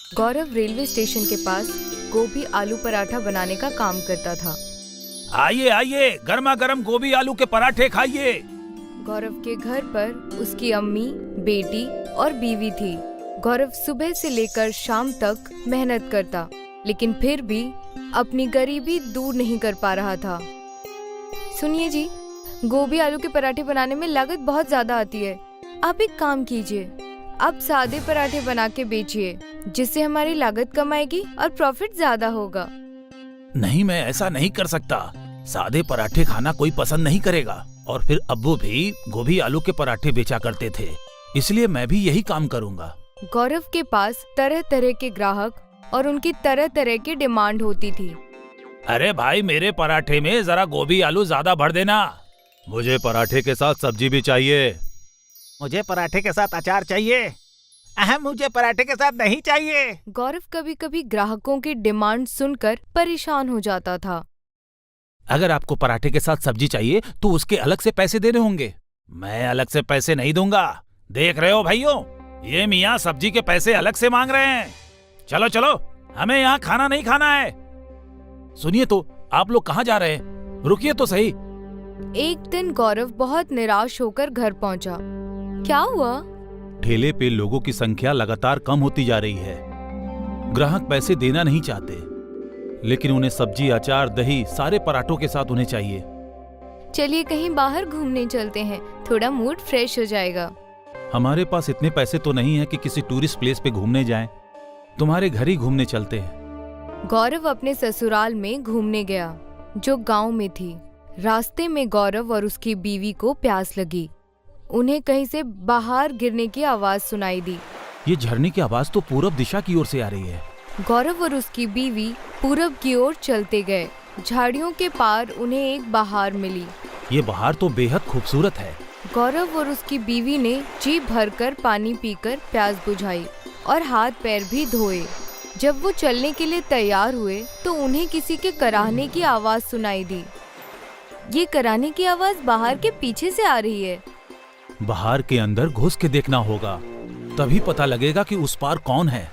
गौरव railway station के पास गोभी आलू पराठा बनाने का काम करता था। आइए आइए, गर्मा गर्म गोभी आलू के पराठे खाइए। गौरव के घर पर उसकी अम्मी, बेटी और बीवी थी। गौरव सुबह से लेकर शाम तक मेहनत करता, लेकिन फिर भी अपनी गरीबी दूर नहीं कर पा रहा था। सुनिए जी, गोभी आलू के पराठे बनाने में लागत बहुत ज्यादा आती है। आप एक काम कीजिए, आप सादे पराठे बना के बेचिए, जिससे हमारी लागत कम आएगी और प्रॉफिट ज्यादा होगा। नहीं, मैं ऐसा नहीं कर सकता। सादे पराठे खाना कोई पसंद नहीं करेगा। और फिर अब्बू भी गोभी आलू के पराठे बेचा करते थे, इसलिए मैं भी यही काम करूँगा। गौरव के पास तरह तरह के ग्राहक और उनकी तरह तरह की डिमांड होती थी। अरे भाई, मेरे पराठे में जरा गोभी आलू ज्यादा भर देना। मुझे पराठे के साथ सब्जी भी चाहिए। मुझे पराठे के साथ अचार चाहिए। मुझे पराठे के साथ नहीं चाहिए। गौरव कभी कभी ग्राहकों की डिमांड सुनकर परेशान हो जाता था। अगर आपको पराठे के साथ सब्जी चाहिए तो उसके अलग से पैसे देने होंगे। मैं अलग से पैसे नहीं दूंगा। देख रहे हो भाइयों, ये मियाँ सब्जी के पैसे अलग से मांग रहे हैं। चलो चलो, हमें यहाँ खाना नहीं खाना है। सुनिए तो, आप लोग कहाँ जा रहे हैं? रुकिए तो सही। एक दिन गौरव बहुत निराश होकर घर पहुंचा। क्या हुआ? ठेले पे लोगों की संख्या लगातार कम होती जा रही है। ग्राहक पैसे देना नहीं चाहते, लेकिन उन्हें सब्जी, अचार, दही सारे पराठों के साथ उन्हें चाहिए। चलिए कहीं बाहर घूमने चलते हैं, थोड़ा मूड फ्रेश हो जाएगा। हमारे पास इतने पैसे तो नहीं है कि किसी टूरिस्ट प्लेस पे घूमने जाएं। तुम्हारे घर ही घूमने चलते हैं। गौरव अपने ससुराल में घूमने गया, जो गांव में थी। रास्ते में गौरव और उसकी बीवी को प्यास लगी। उन्हें कहीं से बाहर गिरने की आवाज सुनाई दी। ये झरने की आवाज तो पूरब दिशा की ओर से आ रही है। गौरव और उसकी बीवी पूरब की ओर चलते गए। झाड़ियों के पार उन्हें एक बहार मिली। ये बहार तो बेहद खूबसूरत है। गौरव और उसकी बीवी ने जी भरकर पानी पीकर प्यास बुझाई और हाथ पैर भी धोए। जब वो चलने के लिए तैयार हुए तो उन्हें किसी के कराहने की आवाज सुनाई दी। ये कराहने की आवाज बहार के पीछे से आ रही है। बहार के अंदर घुस के देखना होगा, तभी पता लगेगा कि उस पार कौन है।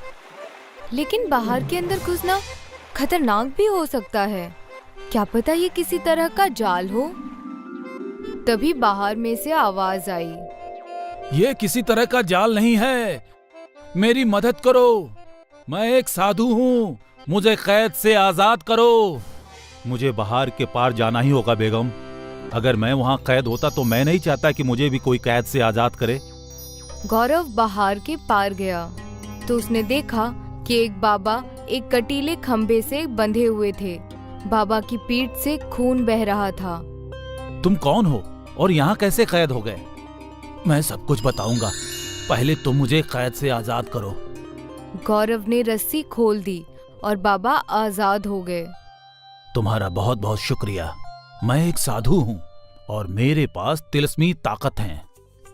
लेकिन बहार के अंदर घुसना खतरनाक भी हो सकता है। क्या पता ये किसी तरह का जाल हो। तभी बाहर में से आवाज आई, ये किसी तरह का जाल नहीं है। मेरी मदद करो, मैं एक साधु हूँ, मुझे कैद से आजाद करो। मुझे बहार के पार जाना ही होगा बेगम। अगर मैं वहाँ कैद होता तो मैं नहीं चाहता कि मुझे भी कोई कैद से आजाद करे। गौरव बहार के पार गया तो उसने देखा कि एक बाबा एक कटीले खंबे से बंधे हुए थे। बाबा की पीठ से खून बह रहा था। तुम कौन हो और यहाँ कैसे कैद हो गए? मैं सब कुछ बताऊंगा, पहले तुम मुझे कैद से आजाद करो। गौरव ने रस्सी खोल दी और बाबा आजाद हो गए। तुम्हारा बहुत बहुत शुक्रिया। मैं एक साधु हूँ और मेरे पास तिलस्मी ताकत है।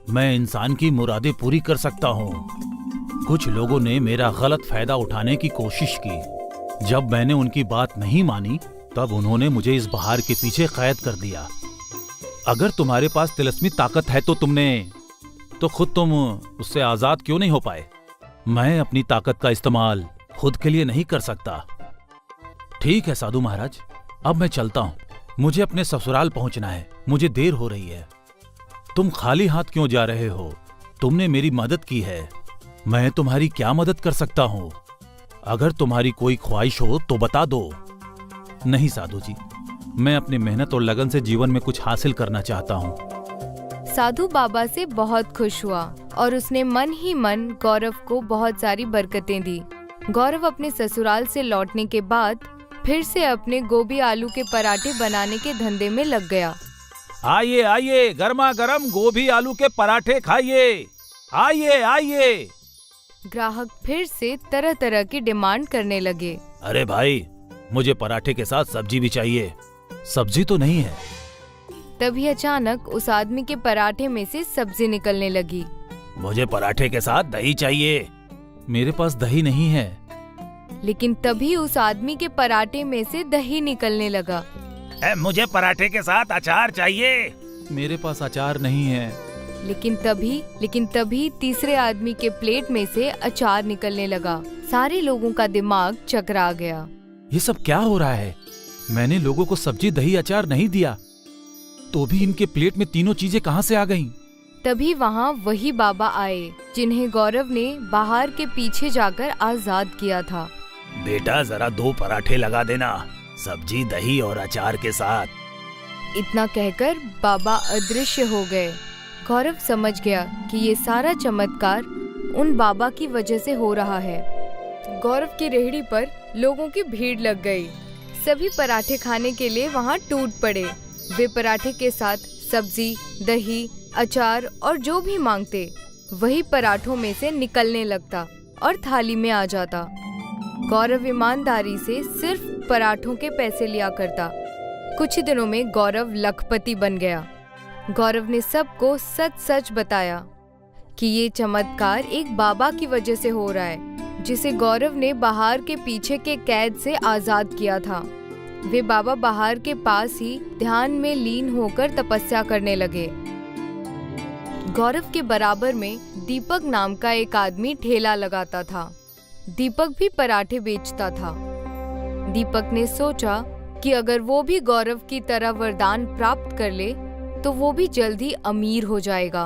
मैं इंसान की मुरादें पूरी कर सकता हूँ। कुछ लोगों ने मेरा गलत फायदा उठाने की कोशिश की। जब मैंने उनकी बात नहीं मानी, तब उन्होंने मुझे इस बहार के पीछे कैद कर दिया। अगर तुम्हारे पास तिलस्मी ताकत है तो खुद तुम उससे आजाद क्यों नहीं हो पाए? मैं अपनी ताकत का इस्तेमाल खुद के लिए नहीं कर सकता। ठीक है साधु महाराज, अब मैं चलता हूँ। मुझे अपने ससुराल पहुंचना है, मुझे देर हो रही है। तुम खाली हाथ क्यों जा रहे हो? तुमने मेरी मदद की है, मैं तुम्हारी क्या मदद कर सकता हूँ? अगर तुम्हारी कोई ख्वाहिश हो तो बता दो। नहीं साधु जी, मैं अपनी मेहनत और लगन से जीवन में कुछ हासिल करना चाहता हूँ। साधु बाबा से बहुत खुश हुआ और उसने मन ही मन गौरव को बहुत सारी बरकतें दी। गौरव अपने ससुराल से लौटने के बाद फिर से अपने गोभी आलू के पराठे बनाने के धंधे में लग गया। आइए आइए, गर्मा गर्म गोभी आलू के पराठे खाइए। आइए आइए। ग्राहक फिर से तरह तरह की डिमांड करने लगे। अरे भाई, मुझे पराठे के साथ सब्जी भी चाहिए। सब्जी तो नहीं है। तभी अचानक उस आदमी के पराठे में से सब्जी निकलने लगी। मुझे पराठे के साथ दही चाहिए। मेरे पास दही नहीं है। लेकिन तभी उस आदमी के पराठे में से दही निकलने लगा। मुझे पराठे के साथ अचार चाहिए। मेरे पास अचार नहीं है। लेकिन तभी तीसरे आदमी के प्लेट में से अचार निकलने लगा। सारे लोगों का दिमाग चकरा गया। ये सब क्या हो रहा है? मैंने लोगों को सब्जी, दही, अचार नहीं दिया, तो भी इनके प्लेट में तीनों चीजें कहाँ से आ गईं? तभी वहाँ वही बाबा आए जिन्हें गौरव ने बाहर के पीछे जाकर आजाद किया था। बेटा जरा 2 पराठे लगा देना, सब्जी, दही और अचार के साथ। इतना कहकर बाबा अदृश्य हो गए। गौरव समझ गया कि ये सारा चमत्कार उन बाबा की वजह से हो रहा है। गौरव की रेहड़ी पर लोगों की भीड़ लग गई। सभी पराठे खाने के लिए वहाँ टूट पड़े। वे पराठे के साथ सब्जी, दही, अचार और जो भी मांगते वही पराठों में से निकलने लगता और थाली में आ जाता। गौरव ईमानदारी से सिर्फ पराठों के पैसे लिया करता। कुछ ही दिनों में गौरव लखपति बन गया। गौरव ने सबको सच सच बताया कि ये चमत्कार एक बाबा की वजह से हो रहा है, जिसे गौरव ने बाहर के पीछे के कैद से आजाद किया था। वे बाबा बाहर के पास ही ध्यान में लीन होकर तपस्या करने लगे। गौरव के बराबर में दीपक नाम का एक आदमी ठेला लगाता था। दीपक भी पराठे बेचता था। दीपक ने सोचा कि अगर वो भी गौरव की तरह वरदान प्राप्त कर ले तो वो भी जल्दी अमीर हो जाएगा।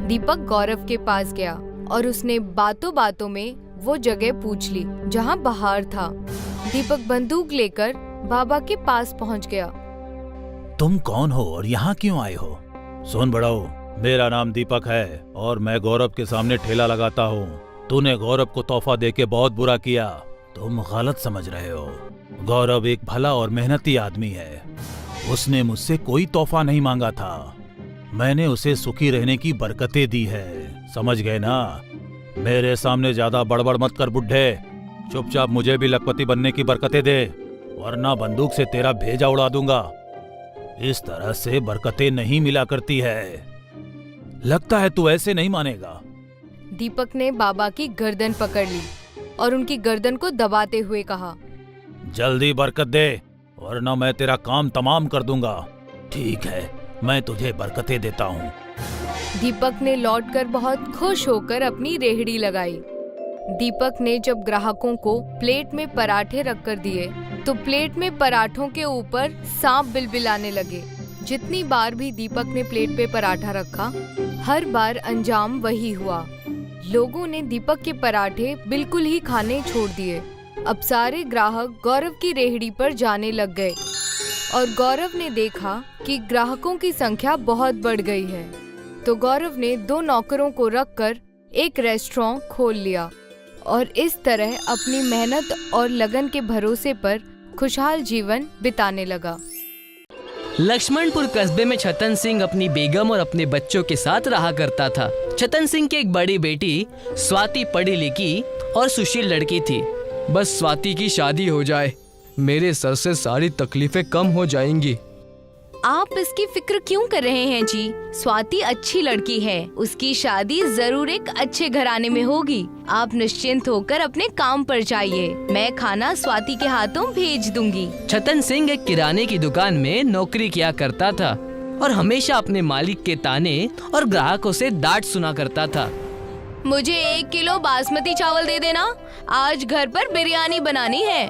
दीपक गौरव के पास गया और उसने बातों बातों में वो जगह पूछ ली जहाँ बाहर था। दीपक बंदूक लेकर बाबा के पास पहुँच गया। तुम कौन हो और यहाँ क्यों आए हो? सुन बड़ाओ, मेरा नाम दीपक है और मैं गौरव के सामने ठेला लगाता हूँ। तूने गौरव को तोहफा देके बहुत बुरा किया। तुम गलत समझ रहे हो। गौरव एक भला और मेहनती आदमी है। उसने मुझसे कोई तोहफा नहीं मांगा था। मैंने उसे सुखी रहने की बरकतें दी है। समझ गए ना? मेरे सामने ज्यादा बड़बड़ मत कर बुड्ढे। चुपचाप मुझे भी लखपति बनने की बरकतें दे, वरना बंदूक से तेरा भेजा उड़ा दूंगा। इस तरह से बरकतें नहीं मिला करती है। लगता है तू ऐसे नहीं मानेगा। दीपक ने बाबा की गर्दन पकड़ ली और उनकी गर्दन को दबाते हुए कहा, जल्दी बरकत दे वरना मैं तेरा काम तमाम कर दूंगा। ठीक है, मैं तुझे बरकतें देता हूँ। दीपक ने लौटकर बहुत खुश होकर अपनी रेहड़ी लगाई। दीपक ने जब ग्राहकों को प्लेट में पराठे रखकर दिए तो प्लेट में पराठों के ऊपर सांप बिलबिलाने लगे। जितनी बार भी दीपक ने प्लेट पे पराठा रखा, हर बार अंजाम वही हुआ। लोगों ने दीपक के पराठे बिल्कुल ही खाने छोड़ दिए। अब सारे ग्राहक गौरव की रेहड़ी पर जाने लग गए और गौरव ने देखा कि ग्राहकों की संख्या बहुत बढ़ गई है। तो गौरव ने 2 नौकरों को रखकर एक रेस्टोरेंट खोल लिया और इस तरह अपनी मेहनत और लगन के भरोसे पर खुशहाल जीवन बिताने लगा। लक्ष्मणपुर कस्बे में छतन सिंह अपनी बेगम और अपने बच्चों के साथ रहा करता था। छतन सिंह की एक बड़ी बेटी स्वाति पढ़ी लिखी और सुशील लड़की थी। बस स्वाति की शादी हो जाए, मेरे सर से सारी तकलीफें कम हो जाएंगी। आप इसकी फिक्र क्यों कर रहे हैं जी? स्वाति अच्छी लड़की है, उसकी शादी जरूर एक अच्छे घराने में होगी। आप निश्चिंत होकर अपने काम पर जाइए, मैं खाना स्वाति के हाथों भेज दूंगी। छतन सिंह एक किराने की दुकान में नौकरी किया करता था और हमेशा अपने मालिक के ताने और ग्राहकों से डांट सुना करता था। मुझे 1 किलो बासमती चावल दे देना, आज घर पर बिरयानी बनानी है।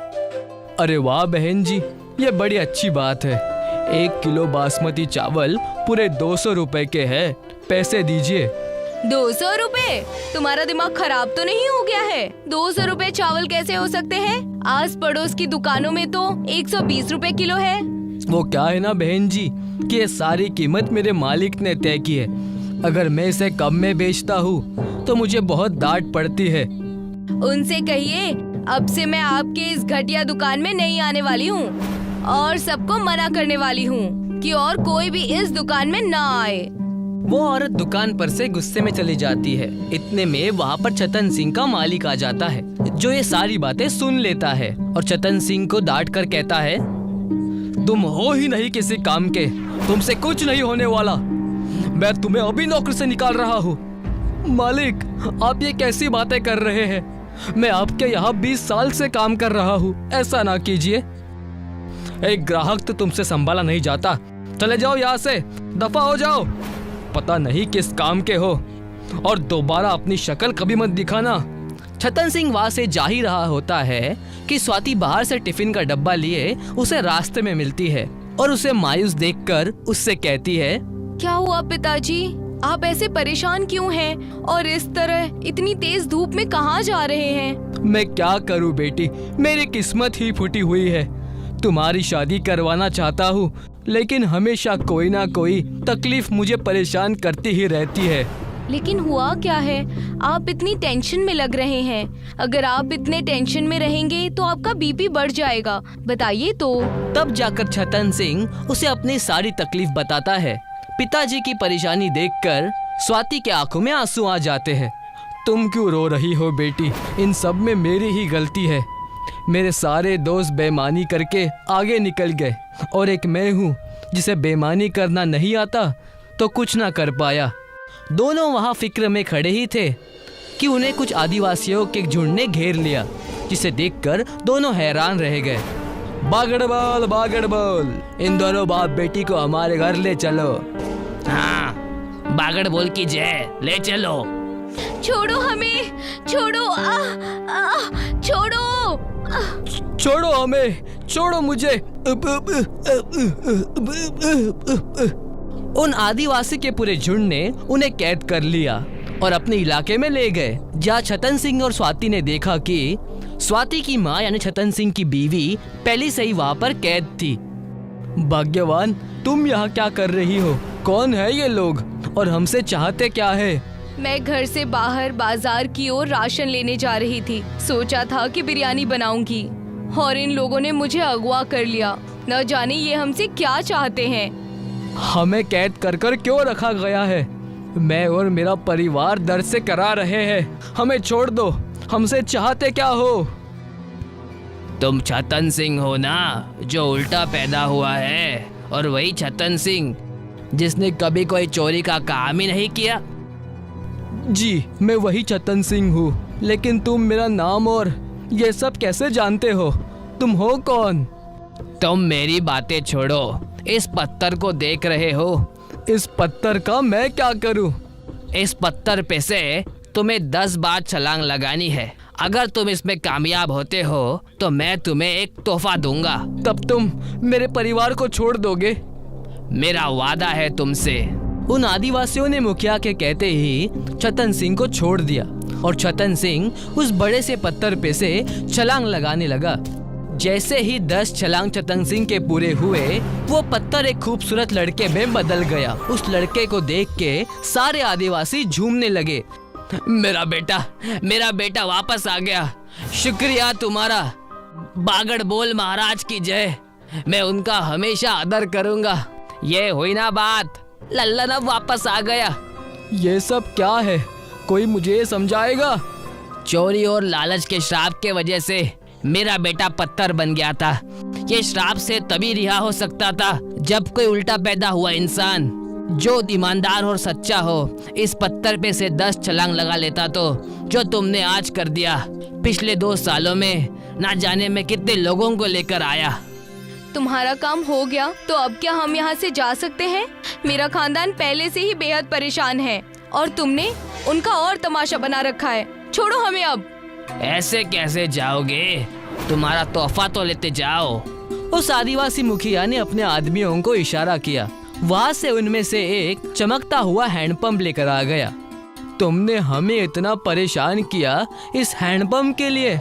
अरे वाह बहन जी, ये बड़ी अच्छी बात है। 1 किलो बासमती चावल पूरे 200 रुपए के हैं, पैसे दीजिए। 200 रुपए? तुम्हारा दिमाग खराब तो नहीं हो गया है? 200 रुपए चावल कैसे हो सकते हैं? आस पड़ोस की दुकानों में तो 120 रुपए किलो है। वो क्या है ना बहन जी कि ये सारी कीमत मेरे मालिक ने तय की है। अगर मैं इसे कम में बेचता हूँ तो मुझे बहुत डांट पड़ती है। उनसे कहिए अब से मैं आपके इस घटिया दुकान में नहीं आने वाली हूँ और सबको मना करने वाली हूँ कि और कोई भी इस दुकान में ना आए। वो औरत दुकान पर से गुस्से में चली जाती है। इतने में वहाँ पर छतन सिंह का मालिक आ जाता है, जो ये सारी बातें सुन लेता है और छतन सिंह को डांट कर कहता है, तुम हो ही नहीं किसी काम के, तुमसे कुछ नहीं होने वाला। मैं तुम्हें अभी नौकरी से निकाल रहा हूँ। मालिक, आप ये कैसी बातें कर रहे हैं? मैं आपके यहाँ 20 साल से काम कर रहा हूँ, ऐसा ना कीजिए। एक ग्राहक तो तुमसे संभाला नहीं जाता, चले जाओ यहाँ से, दफा हो जाओ। पता नहीं किस काम के हो, और दोबारा अपनी शक्ल कभी मत दिखाना। छतन सिंह वहां से जा ही रहा होता है कि स्वाति बाहर से टिफिन का डब्बा लिए उसे रास्ते में मिलती है और उसे मायूस देखकर उससे कहती है, क्या हुआ पिताजी, आप ऐसे परेशान क्यों हैं और इस तरह इतनी तेज धूप में कहाँ जा रहे हैं? मैं क्या करूं बेटी, मेरी किस्मत ही फूटी हुई है। तुम्हारी शादी करवाना चाहता हूँ, लेकिन हमेशा कोई ना कोई तकलीफ मुझे परेशान करती ही रहती है। लेकिन हुआ क्या है? आप इतनी टेंशन में लग रहे हैं। अगर आप इतने टेंशन में रहेंगे तो आपका बीपी बढ़ जाएगा। बताइए तो। तब जाकर छतन सिंह उसे अपनी सारी तकलीफ बताता है। पिताजी की परेशानी देखकर स्वाति के आंखों में आंसू आ जाते हैं। तुम क्यों रो रही हो बेटी, इन सब में मेरी ही गलती है। मेरे सारे दोस्त बेईमानी करके आगे निकल गए और एक मैं हूँ जिसे बेईमानी करना नहीं आता तो कुछ ना कर पाया। दोनों वहाँ फिक्र में खड़े ही थे कि उन्हें कुछ आदिवासियों के झुंड ने घेर लिया, जिसे देखकर दोनों हैरान रह गए। बागड़बोल बागड़बोल, इन दोनों बाप बेटी को हमारे घर ले चलो। हाँ, बागड़बोल की जय, ले चलो। छोड़ो हमें, छोड़ो, छोड़ो, छोड़ो हमें, छोड़ो मुझे। उन आदिवासी के पूरे झुंड ने उन्हें कैद कर लिया और अपने इलाके में ले गए, जहाँ छतन सिंह और स्वाति ने देखा कि स्वाति की माँ यानी छतन सिंह की बीवी पहले से ही वहाँ पर कैद थी। भाग्यवान, तुम यहाँ क्या कर रही हो? कौन है ये लोग और हमसे चाहते क्या है? मैं घर से बाहर बाजार की ओर राशन लेने जा रही थी। सोचा था कि बिरयानी बनाऊंगी और इन लोगों ने मुझे अगवा कर लिया। न जाने ये हमसे क्या चाहते हैं। हमें कैद कर कर क्यों रखा गया है? मैं और मेरा परिवार दर्द से करा रहे हैं। हमें छोड़ दो। हमसे चाहते क्या हो? तुम छतन सिंह हो ना, जो उल्टा पैदा हुआ है, और वही छतन सिंह जिसने कभी कोई चोरी का काम ही नहीं किया। जी, मैं वही छतन सिंह हूँ, लेकिन तुम मेरा नाम और ये सब कैसे जानते हो? तुम हो कौन? तुम मेरी बातें छोड़ो, इस पत्थर को देख रहे हो? इस पत्थर का मैं क्या करूँ? इस पत्थर पे से तुम्हें 10 बार छलांग लगानी है। अगर तुम इसमें कामयाब होते हो तो मैं तुम्हें एक तोहफा दूंगा। तब तुम मेरे परिवार को छोड़ दोगे? मेरा वादा है तुमसे। उन आदिवासियों ने मुखिया के कहते ही छतन सिंह को छोड़ दिया और छतन सिंह उस बड़े से पत्थर पे से छलांग लगाने लगा। जैसे ही 10 छलांग छतन सिंह के पूरे हुए, वो पत्थर एक खूबसूरत लड़के में बदल गया। उस लड़के को देख के सारे आदिवासी झूमने लगे। मेरा बेटा वापस आ गया। शुक्रिया तुम्हारा। बागड़बोल महाराज की जय। मैं उनका हमेशा आदर करूंगा। ये हुई ना बात, लल्लन अब वापस आ गया। ये सब क्या है? कोई मुझे समझाएगा? चोरी और लालच के श्राप के वजह से मेरा बेटा पत्थर बन गया था। ये श्राप से तभी रिहा हो सकता था जब कोई उल्टा पैदा हुआ इंसान जो ईमानदार और सच्चा हो इस पत्थर पे से 10 छलांग लगा लेता, तो जो तुमने आज कर दिया। पिछले 2 सालों में ना जाने में कितने लोगों को लेकर आया। तुम्हारा काम हो गया तो अब क्या हम यहाँ से जा सकते हैं? मेरा खानदान पहले से ही बेहद परेशान है और तुमने उनका और तमाशा बना रखा है। छोड़ो हमें अब। ऐसे कैसे जाओगे? तुम्हारा तोहफा तो लेते जाओ। उस आदिवासी मुखिया ने अपने आदमियों को इशारा किया। वहाँ से उनमें से एक चमकता हुआ हैंडपंप लेकर आ गया। तुमने हमें इतना परेशान किया इस हैंडपंप के लिए?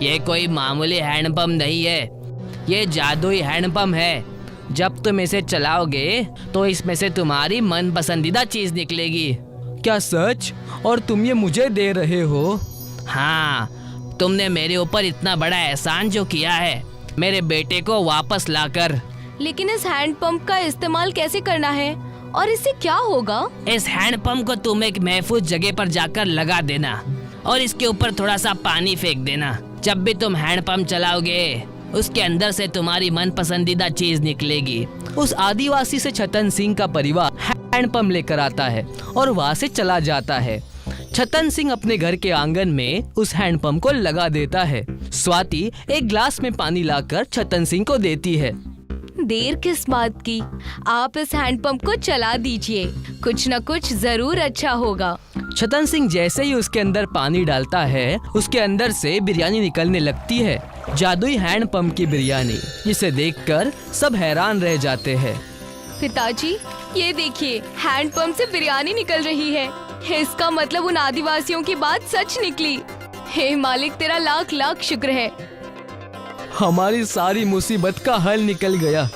ये कोई मामूली हैंडपंप नहीं है, ये जादुई हैंडपंप है। जब तुम इसे चलाओगे तो इसमें से तुम्हारी मन पसंदीदा चीज निकलेगी। क्या सच? और तुम ये मुझे दे रहे हो? हाँ, तुमने मेरे ऊपर इतना बड़ा एहसान जो किया है, मेरे बेटे को वापस लाकर। लेकिन इस हैंडपंप का इस्तेमाल कैसे करना है और इससे क्या होगा? इस हैंडपंप को तुम एक महफूज जगह पर जाकर लगा देना और इसके ऊपर थोड़ा सा पानी फेंक देना। जब भी तुम हैंडपंप चलाओगे उसके अंदर से तुम्हारी मन पसंदीदा चीज निकलेगी। उस आदिवासी से छतन सिंह का परिवार हैंडपंप लेकर आता है और वहाँ से चला जाता है। छतन सिंह अपने घर के आंगन में उस हैंडपंप को लगा देता है। स्वाति एक ग्लास में पानी लाकर छतन सिंह को देती है। देर किस बात की? आप इस हैंडपंप को चला दीजिए, कुछ न कुछ जरूर अच्छा होगा। छतन सिंह जैसे ही उसके अंदर पानी डालता है, उसके अंदर से बिरयानी निकलने लगती है, जादुई हैंडपंप की बिरयानी, जिसे देखकर सब हैरान रह जाते हैं। पिताजी, ये देखिए, हैंडपंप से बिरयानी निकल रही है। इसका मतलब उन आदिवासियों की बात सच निकली। हे मालिक, तेरा लाख लाख शुक्र है। हमारी सारी मुसीबत का हल निकल गया।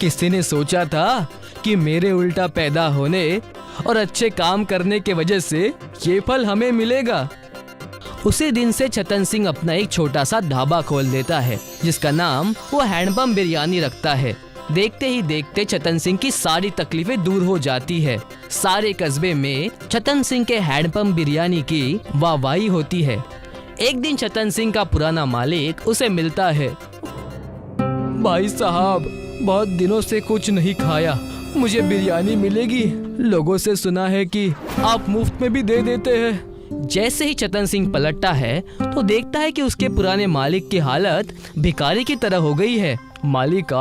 किसी ने सोचा था कि मेरे उल्टा पैदा होने और अच्छे काम करने के वजह से ये फल हमें मिलेगा। उसी दिन से छतन सिंह अपना एक छोटा सा ढाबा खोल देता है, जिसका नाम वो हैंडपंप बिरयानी रखता है। देखते ही देखते छतन सिंह की सारी तकलीफें दूर हो जाती है। सारे कस्बे में छतन सिंह के हैंडपंप बिरयानी की वाहवाही होती है। एक दिन छतन सिंह का पुराना मालिक उसे मिलता है। भाई साहब, बहुत दिनों से कुछ नहीं खाया, मुझे बिरयानी मिलेगी? लोगों से सुना है कि आप मुफ्त में भी दे देते हैं। जैसे ही छतन सिंह पलटता है तो देखता है कि उसके पुराने मालिक की हालत भिखारी की तरह हो गई है। मालिक,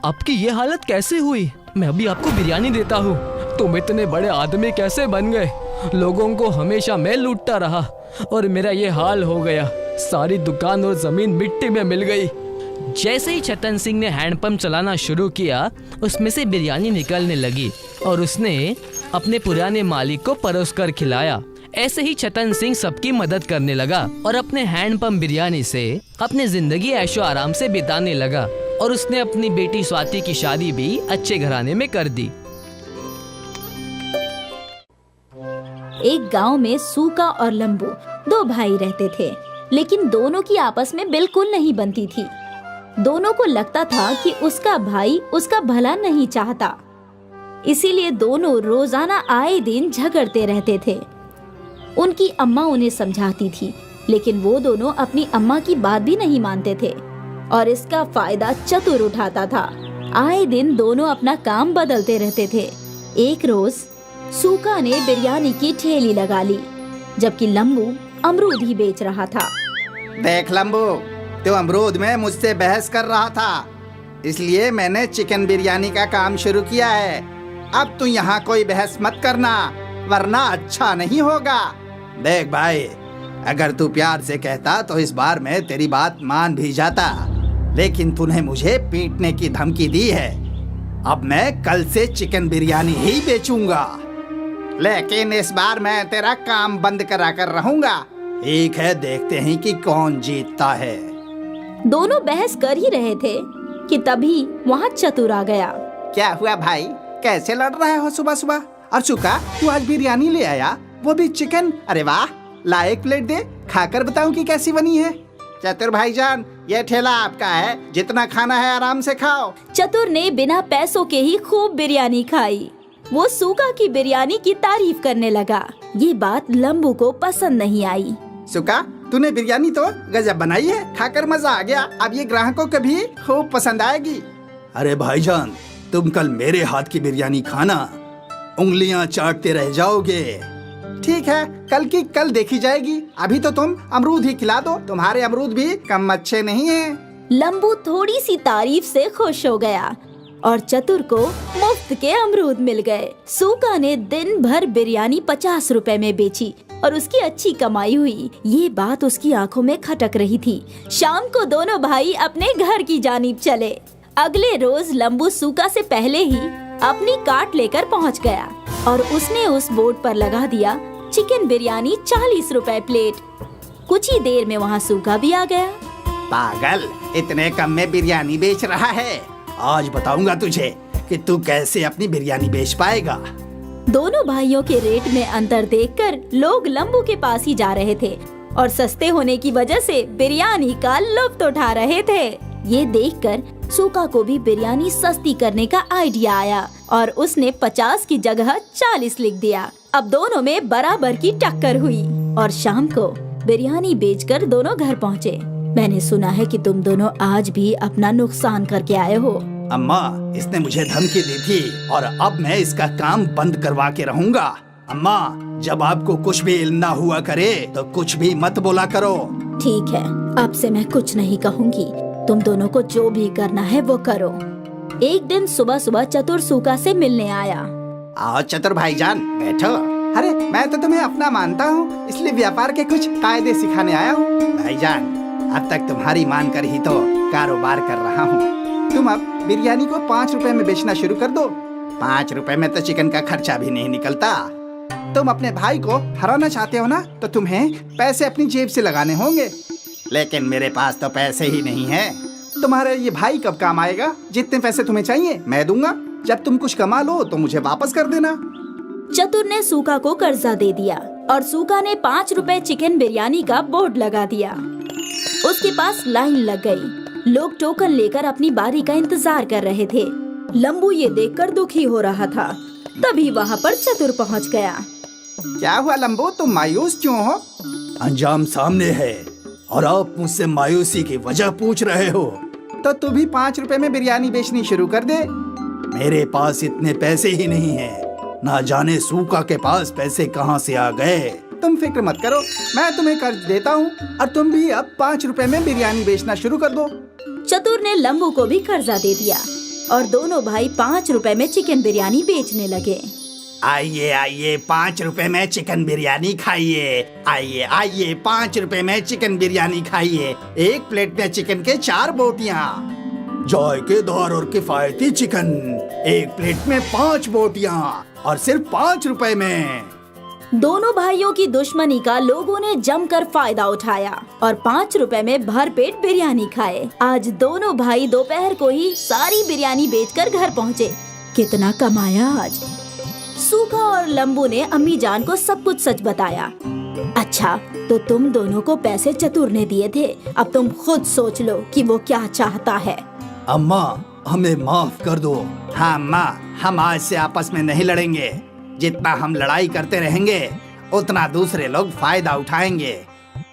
आपकी ये हालत कैसे हुई? मैं अभी आपको बिरयानी देता हूँ। तुम इतने बड़े आदमी कैसे बन गए? लोगों को हमेशा मैं लूटता रहा और मेरा ये हाल हो गया। सारी दुकान और जमीन मिट्टी में मिल गई। जैसे ही छतन सिंह ने हैंडपंप चलाना शुरू किया, उसमें से बिरयानी निकलने लगी और उसने अपने पुराने मालिक को परोस कर खिलाया। ऐसे ही छतन सिंह सबकी मदद करने लगा और अपने हैंडपंप बिरयानी से अपनी जिंदगी ऐशो आराम से बिताने लगा। और उसने अपनी बेटी स्वाति की शादी भी अच्छे घराने में कर दी। एक गांव में सूका और लंबू दो भाई रहते थे, लेकिन दोनों की आपस में बिल्कुल नहीं बनती थी। दोनों को लगता था कि उसका भाई उसका भला नहीं चाहता, इसीलिए दोनों रोजाना आए दिन झगड़ते रहते थे। उनकी अम्मा उन्हें समझाती थी, लेकिन वो दोनों अपनी अम्मा की बात भी नहीं मानते थे और इसका फायदा चतुर उठाता था। आए दिन दोनों अपना काम बदलते रहते थे। एक रोज सूका ने बिरयानी की ठेली लगा ली, जबकि लंबू अमरूद ही बेच रहा था। देख लंबू, तू अमरूद में मुझसे बहस कर रहा था, इसलिए मैंने चिकन बिरयानी का काम शुरू किया है। अब तू यहाँ कोई बहस मत करना, वरना अच्छा नहीं होगा। देख भाई, अगर तू प्यार से कहता तो इस बार मैं तेरी बात मान भी जाता, लेकिन तूने मुझे पीटने की धमकी दी है। अब मैं कल से चिकन बिरयानी ही बेचूंगा, लेकिन इस बार मैं तेरा काम बंद करा कर रहूंगा। ठीक है, देखते हैं कि कौन जीतता है। दोनों बहस कर ही रहे थे कि तभी वहाँ चतुर आ गया। क्या हुआ भाई, कैसे लड़ रहे हो सुबह सुबह? और सुका, तू आज बिरयानी ले आया, वो भी चिकन? अरे वाह, ला एक प्लेट दे, खाकर बताऊं कि कैसी बनी है। चतुर भाईजान, ये ठेला आपका है, जितना खाना है आराम से खाओ। चतुर ने बिना पैसों के ही खूब बिरयानी खाई। वो सूका की बिरयानी की तारीफ करने लगा। ये बात लंबू को पसंद नहीं आई। सुका, तूने बिरयानी तो गजब बनाई है, खाकर मजा आ गया। अब ये ग्राहकों को भी खूब पसंद आएगी। अरे भाईजान, तुम कल मेरे हाथ की बिरयानी खाना, उंगलियां चाटते रह जाओगे। ठीक है, कल की कल देखी जाएगी। अभी तो तुम अमरूद ही खिला दो, तुम्हारे अमरूद भी कम अच्छे नहीं हैं। लंबू थोड़ी सी तारीफ से खुश हो गया और चतुर को मुफ्त के अमरूद मिल गए। सूका ने दिन भर बिरयानी 50 रुपए में बेची और उसकी अच्छी कमाई हुई। ये बात उसकी आंखों में खटक रही थी। शाम को दोनों भाई अपने घर की जानिब चले। अगले रोज लंबू सूका से पहले ही अपनी कार्ट लेकर पहुंच गया और उसने उस बोर्ड पर लगा दिया, चिकन बिरयानी 40 रुपए प्लेट। कुछ ही देर में वहाँ सूखा भी आ गया। पागल, इतने कम में बिरयानी बेच रहा है? आज बताऊंगा तुझे कि तू कैसे अपनी बिरयानी बेच पाएगा। दोनों भाइयों के रेट में अंतर देखकर लोग लंबू के पास ही जा रहे थे और सस्ते होने की वजह से बिरयानी का लुत्फ उठा रहे थे। ये देखकर सूका को भी बिरयानी सस्ती करने का आइडिया आया और उसने 50 की जगह 40 लिख दिया। अब दोनों में बराबर की टक्कर हुई और शाम को बिरयानी बेचकर दोनों घर पहुँचे। मैंने सुना है कि तुम दोनों आज भी अपना नुकसान करके आए हो। अम्मा, इसने मुझे धमकी दी थी और अब मैं इसका काम बंद करवा के रहूंगा। अम्मा, जब आपको कुछ भी इल्म ना हुआ करे तो कुछ भी मत बोला करो। ठीक है, अब से मैं कुछ नहीं कहूँगी। तुम दोनों को जो भी करना है वो करो। एक दिन सुबह सुबह चतुर सूका से मिलने आया। आओ चतुर भाईजान, बैठो। अरे मैं तो तुम्हें अपना मानता हूँ, इसलिए व्यापार के कुछ कायदे सिखाने आया हूँ। भाईजान, अब तक तुम्हारी मान कर ही तो कारोबार कर रहा हूँ। तुम अब बिरयानी को 5 रुपए में बेचना शुरू कर दो। 5 रुपए में तो चिकन का खर्चा भी नहीं निकलता। तुम अपने भाई को हराना चाहते हो ना, तो तुम्हें पैसे अपनी जेब से लगाने होंगे। लेकिन मेरे पास तो पैसे ही नहीं है। तुम्हारा ये भाई कब काम आएगा? जितने पैसे तुम्हें चाहिए मैं दूंगा। जब तुम कुछ कमा लो तो मुझे वापस कर देना। चतुर ने सूका को कर्जा दे दिया और सूका ने 5 रुपए चिकन बिरयानी का बोर्ड लगा दिया। उसके पास लाइन लग गई। लोग टोकन लेकर अपनी बारी का इंतजार कर रहे थे। लंबू ये देखकर दुखी हो रहा था। तभी वहाँ पर चतुर पहुँच गया। क्या हुआ लंबू, तुम मायूस क्यों हो? अंजाम सामने है और आप मुझसे मायूसी की वजह पूछ रहे हो। तो तू भी 5 रुपए में बिरयानी बेचनी शुरू कर दे। मेरे पास इतने पैसे ही नहीं है। ना जाने सूका के पास पैसे कहाँ से आ गए। तुम फिक्र मत करो, मैं तुम्हें कर्ज देता हूँ और तुम भी अब 5 रुपए में बिरयानी बेचना शुरू कर दो। चतुर ने लंबू को भी कर्जा दे दिया और दोनों भाई 5 रुपए में चिकन बिरयानी बेचने लगे। आइए आइए, 5 रुपए में चिकन बिरयानी खाइए। आइए आइए, 5 रुपए में चिकन बिरयानी खाइए। एक प्लेट में चिकन के 4 बोटियाँ, जायकेदार और किफायती चिकन। एक प्लेट में 5 बोटियाँ और सिर्फ 5 रुपए में। दोनों भाइयों की दुश्मनी का लोगों ने जमकर फायदा उठाया और 5 रुपए में भरपेट बिरयानी खाए। आज दोनों भाई दोपहर को ही सारी बिरयानी बेचकर घर पहुँचे। कितना कमाया आज। सूखा और लंबू ने अम्मी जान को सब कुछ सच बताया। अच्छा, तो तुम दोनों को पैसे चतुर ने दिए थे। अब तुम खुद सोच लो कि वो क्या चाहता है। अम्मा, हमें माफ कर दो। हाँ अम्मा, हम आज से आपस में नहीं लड़ेंगे। जितना हम लड़ाई करते रहेंगे उतना दूसरे लोग फायदा उठाएंगे।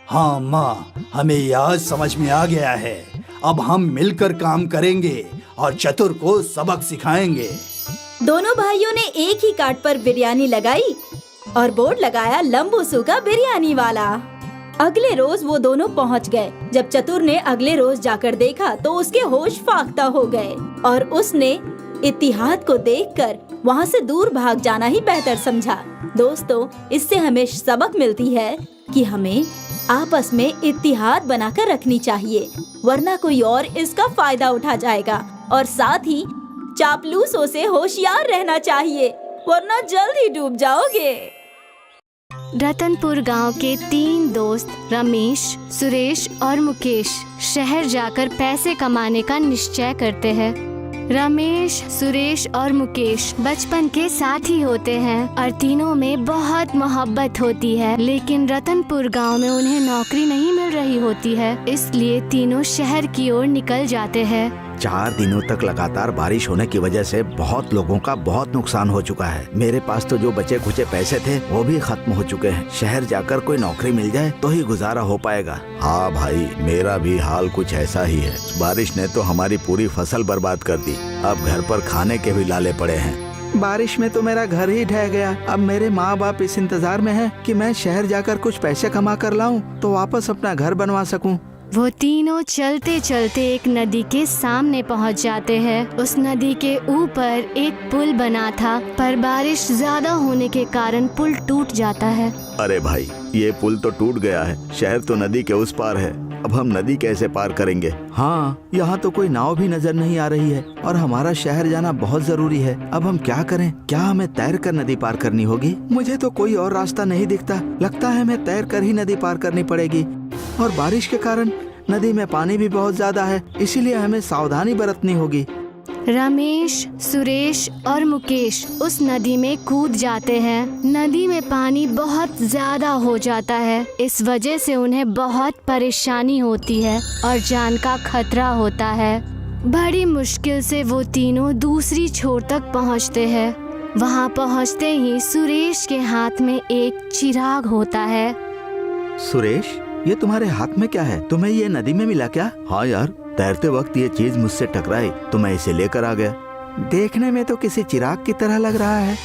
हाँ अम्मा, हमें ये आज समझ में आ गया है। अब हम मिलकर काम करेंगे और चतुर को सबक सिखाएंगे। दोनों भाइयों ने एक ही कार्ड पर बिरयानी लगाई और बोर्ड लगाया लंबू सूका बिरयानी वाला। अगले रोज वो दोनों पहुंच गए। जब चतुर ने अगले रोज जाकर देखा तो उसके होश फाख्ता हो गए और उसने इत्तिहाद को देखकर वहां से दूर भाग जाना ही बेहतर समझा। दोस्तों, इससे हमें सबक मिलती है कि हमें आपस में इत्तिहाद बनाकर रखनी चाहिए, वरना कोई और इसका फायदा उठा जाएगा। और साथ ही चापलूसों से होशियार रहना चाहिए, वरना जल्द ही डूब जाओगे। रतनपुर गांव के 3 दोस्त रमेश, सुरेश और मुकेश शहर जाकर पैसे कमाने का निश्चय करते हैं। रमेश, सुरेश और मुकेश बचपन के साथी होते हैं और तीनों में बहुत मोहब्बत होती है। लेकिन रतनपुर गांव में उन्हें नौकरी नहीं मिल रही होती है, इसलिए तीनों शहर की ओर निकल जाते हैं। 4 दिनों तक लगातार बारिश होने की वजह से बहुत लोगों का बहुत नुकसान हो चुका है। मेरे पास तो जो बचे खुचे पैसे थे वो भी खत्म हो चुके हैं। शहर जाकर कोई नौकरी मिल जाए तो ही गुजारा हो पाएगा। हाँ भाई, मेरा भी हाल कुछ ऐसा ही है। बारिश ने तो हमारी पूरी फसल बर्बाद कर दी। अब घर पर खाने के भी लाले पड़े हैं। बारिश में तो मेरा घर ही ढह गया। अब मेरे माँ बाप इस इंतजार में हैं कि मैं शहर जाकर कुछ पैसे कमा कर लाऊं तो वापस अपना घर बनवा सकूं। वो तीनों चलते चलते एक नदी के सामने पहुंच जाते हैं। उस नदी के ऊपर एक पुल बना था, पर बारिश ज्यादा होने के कारण पुल टूट जाता है। अरे भाई, ये पुल तो टूट गया है। शहर तो नदी के उस पार है। अब हम नदी कैसे पार करेंगे? हाँ, यहाँ तो कोई नाव भी नजर नहीं आ रही है और हमारा शहर जाना बहुत जरूरी है। अब हम क्या करें? क्या हमें तैर कर नदी पार करनी होगी? मुझे तो कोई और रास्ता नहीं दिखता। लगता है हमें तैर कर ही नदी पार करनी पड़ेगी। और बारिश के कारण नदी में पानी भी बहुत ज्यादा है, इसीलिए हमें सावधानी बरतनी होगी। रमेश, सुरेश और मुकेश उस नदी में कूद जाते हैं। नदी में पानी बहुत ज्यादा हो जाता है। इस वजह से उन्हें बहुत परेशानी होती है और जान का खतरा होता है। बड़ी मुश्किल से वो तीनों दूसरी छोर तक पहुंचते हैं। वहां पहुंचते ही सुरेश के हाथ में एक चिराग होता है। सुरेश, ये तुम्हारे हाथ में क्या है? तुम्हें ये नदी में मिला क्या? हाँ यार, तैरते वक्त ये चीज मुझसे टकराई तो मैं इसे लेकर आ गया। देखने में तो किसी चिराग की तरह लग रहा है।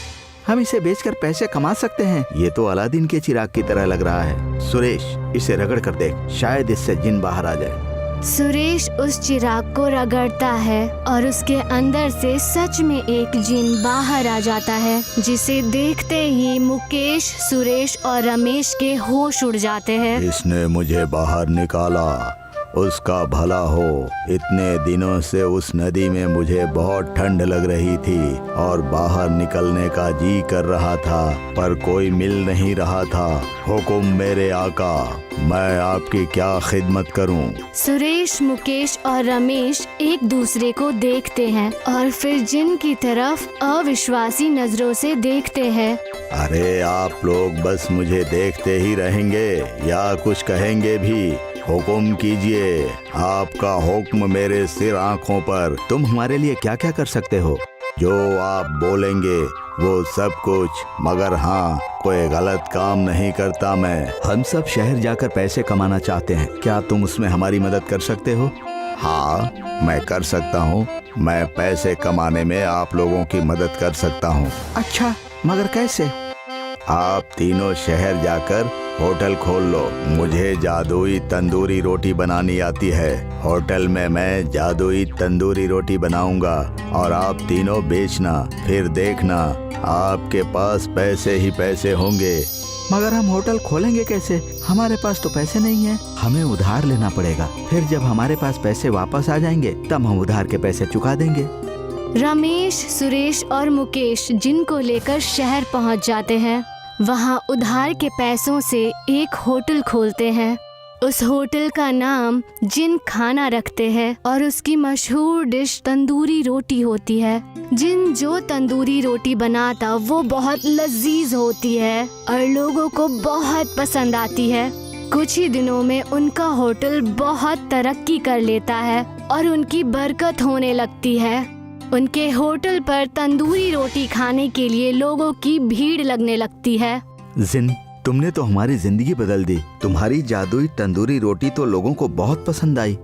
हम इसे बेचकर पैसे कमा सकते हैं। ये तो अलादीन के चिराग की तरह लग रहा है। सुरेश, इसे रगड़ कर देख, शायद इससे जिन बाहर आ जाए। सुरेश उस चिराग को रगड़ता है और उसके अंदर से सच में एक जिन बाहर आ जाता है, जिसे देखते ही मुकेश, सुरेश और रमेश के होश उड़ जाते हैं। इसने मुझे बाहर निकाला, उसका भला हो। इतने दिनों से उस नदी में मुझे बहुत ठंड लग रही थी और बाहर निकलने का जी कर रहा था, पर कोई मिल नहीं रहा था। हुकुम मेरे आका, मैं आपकी क्या खिदमत करूं? सुरेश, मुकेश और रमेश एक दूसरे को देखते हैं और फिर जिन की तरफ अविश्वासी नजरों से देखते हैं। अरे आप लोग बस मुझे देखते ही रहेंगे या कुछ कहेंगे भी? हुक्म कीजिए, आपका हुक्म मेरे सिर आंखों पर। तुम हमारे लिए क्या क्या कर सकते हो? जो आप बोलेंगे वो सब कुछ, मगर हाँ, कोई गलत काम नहीं करता मैं। हम सब शहर जाकर पैसे कमाना चाहते हैं, क्या तुम उसमें हमारी मदद कर सकते हो? हाँ, मैं कर सकता हूँ। मैं पैसे कमाने में आप लोगों की मदद कर सकता हूँ। अच्छा, मगर कैसे? आप तीनों शहर जाकर होटल खोल लो। मुझे जादुई तंदूरी रोटी बनानी आती है। होटल में मैं जादुई तंदूरी रोटी बनाऊंगा और आप तीनों बेचना, फिर देखना आपके पास पैसे ही पैसे होंगे। मगर हम होटल खोलेंगे कैसे? हमारे पास तो पैसे नहीं है। हमें उधार लेना पड़ेगा, फिर जब हमारे पास पैसे वापस आ जाएंगे तब हम उधार के पैसे चुका देंगे। रमेश, सुरेश और मुकेश जिनको लेकर शहर पहुंच जाते हैं। वहां उधार के पैसों से एक होटल खोलते हैं। उस होटल का नाम जिन खाना रखते हैं और उसकी मशहूर डिश तंदूरी रोटी होती है। जिन जो तंदूरी रोटी बनाता वो बहुत लजीज होती है और लोगों को बहुत पसंद आती है। कुछ ही दिनों में उनका होटल बहुत तरक्की कर लेता है और उनकी बरकत होने लगती है। उनके होटल पर तंदूरी रोटी खाने के लिए लोगों की भीड़ लगने लगती है। जिन, तुमने तो हमारी जिंदगी बदल दी। तुम्हारी जादुई तंदूरी रोटी तो लोगों को बहुत पसंद आई।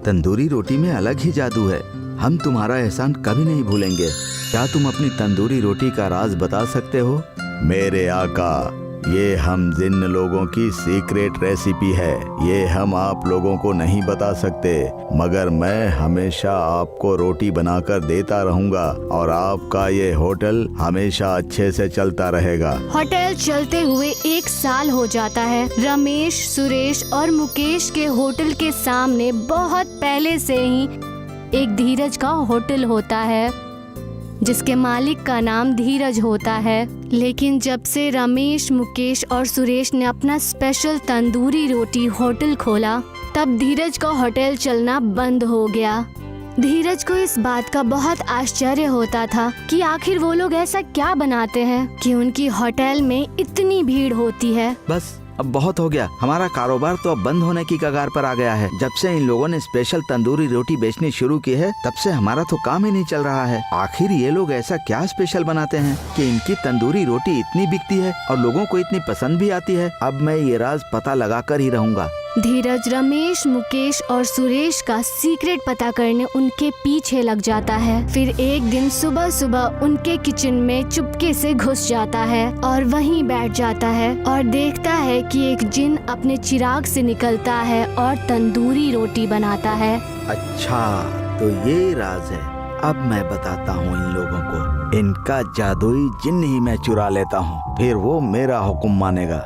तंदूरी रोटी में अलग ही जादू है। हम तुम्हारा एहसान कभी नहीं भूलेंगे। क्या तुम अपनी तंदूरी रोटी का राज बता सकते हो? मेरे आका, ये हम जिन लोगों की सीक्रेट रेसिपी है। ये हम आप लोगों को नहीं बता सकते, मगर मैं हमेशा आपको रोटी बनाकर देता रहूंगा और आपका ये होटल हमेशा अच्छे से चलता रहेगा। होटल चलते हुए 1 साल हो जाता है। रमेश, सुरेश और मुकेश के होटल के सामने बहुत पहले से ही एक धीरज का होटल होता है, जिसके मालिक का नाम धीरज होता है। लेकिन जब से रमेश, मुकेश और सुरेश ने अपना स्पेशल तंदूरी रोटी होटल खोला, तब धीरज का होटल चलना बंद हो गया। धीरज को इस बात का बहुत आश्चर्य होता था कि आखिर वो लोग ऐसा क्या बनाते हैं कि उनकी होटल में इतनी भीड़ होती है। बस अब बहुत हो गया। हमारा कारोबार तो अब बंद होने की कगार पर आ गया है। जब से इन लोगों ने स्पेशल तंदूरी रोटी बेचनी शुरू की है, तब से हमारा तो काम ही नहीं चल रहा है। आखिर ये लोग ऐसा क्या स्पेशल बनाते हैं कि इनकी तंदूरी रोटी इतनी बिकती है और लोगों को इतनी पसंद भी आती है? अब मैं ये राज पता लगा कर ही रहूंगा। धीरज रमेश, मुकेश और सुरेश का सीक्रेट पता करने उनके पीछे लग जाता है। फिर एक दिन सुबह सुबह उनके किचन में चुपके से घुस जाता है और वहीं बैठ जाता है और देखता है कि एक जिन अपने चिराग से निकलता है और तंदूरी रोटी बनाता है। अच्छा, तो ये राज है। अब मैं बताता हूँ इन लोगों को। इनका जादुई जिन्न ही मैं चुरा लेता हूँ, फिर वो मेरा हुक्म मानेगा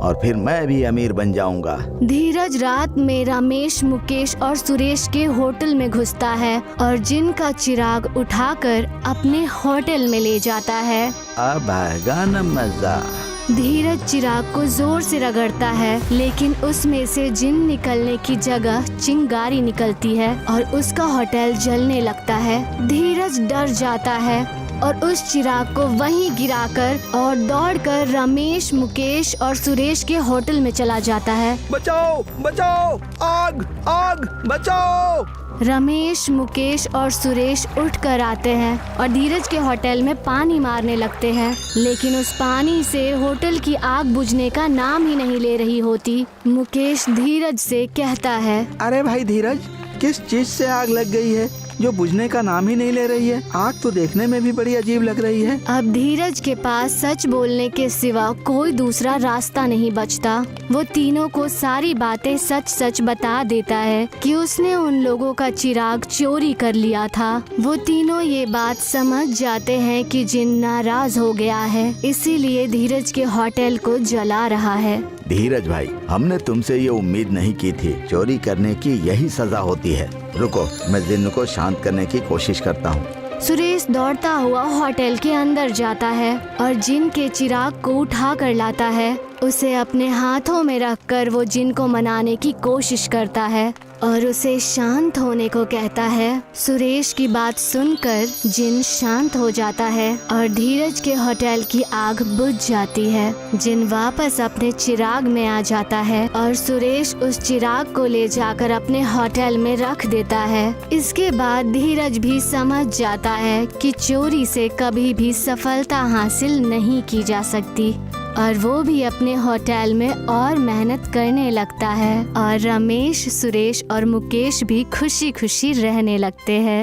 और फिर मैं भी अमीर बन जाऊंगा। धीरज रात में रमेश, मुकेश और सुरेश के होटल में घुसता है और जिन का चिराग उठाकर अपने होटल में ले जाता है। अब आएगा न मजा। धीरज चिराग को जोर से रगड़ता है, लेकिन उसमें से जिन निकलने की जगह चिंगारी निकलती है और उसका होटल जलने लगता है। धीरज डर जाता है और उस चिराग को वहीं गिराकर और दौड़कर रमेश, मुकेश और सुरेश के होटल में चला जाता है। बचाओ, बचाओ, आग, आग, बचाओ! रमेश, मुकेश और सुरेश उठकर आते हैं और धीरज के होटल में पानी मारने लगते हैं, लेकिन उस पानी से होटल की आग बुझने का नाम ही नहीं ले रही होती। मुकेश धीरज से कहता है, अरे भाई धीरज, किस चीज से आग लग गई है? जो बुझने का नाम ही नहीं ले रही है। आग तो देखने में भी बड़ी अजीब लग रही है। अब धीरज के पास सच बोलने के सिवा कोई दूसरा रास्ता नहीं बचता। वो तीनों को सारी बातें सच सच बता देता है कि उसने उन लोगों का चिराग चोरी कर लिया था। वो तीनों ये बात समझ जाते हैं कि जिन नाराज हो गया है, इसीलिए धीरज के होटल को जला रहा है। धीरज भाई, हमने तुमसे ये उम्मीद नहीं की थी। चोरी करने की यही सजा होती है। रुको, मैं जिन्न को शांत करने की कोशिश करता हूँ। सुरेश दौड़ता हुआ होटल के अंदर जाता है और जिन के चिराग को उठा कर लाता है। उसे अपने हाथों में रखकर वो जिन को मनाने की कोशिश करता है और उसे शांत होने को कहता है। सुरेश की बात सुनकर जिन शांत हो जाता है और धीरज के होटल की आग बुझ जाती है। जिन वापस अपने चिराग में आ जाता है और सुरेश उस चिराग को ले जाकर अपने होटल में रख देता है। इसके बाद धीरज भी समझ जाता है कि चोरी से कभी भी सफलता हासिल नहीं की जा सकती और वो भी अपने होटल में और मेहनत करने लगता है और रमेश, सुरेश और मुकेश भी खुशी खुशी रहने लगते हैं।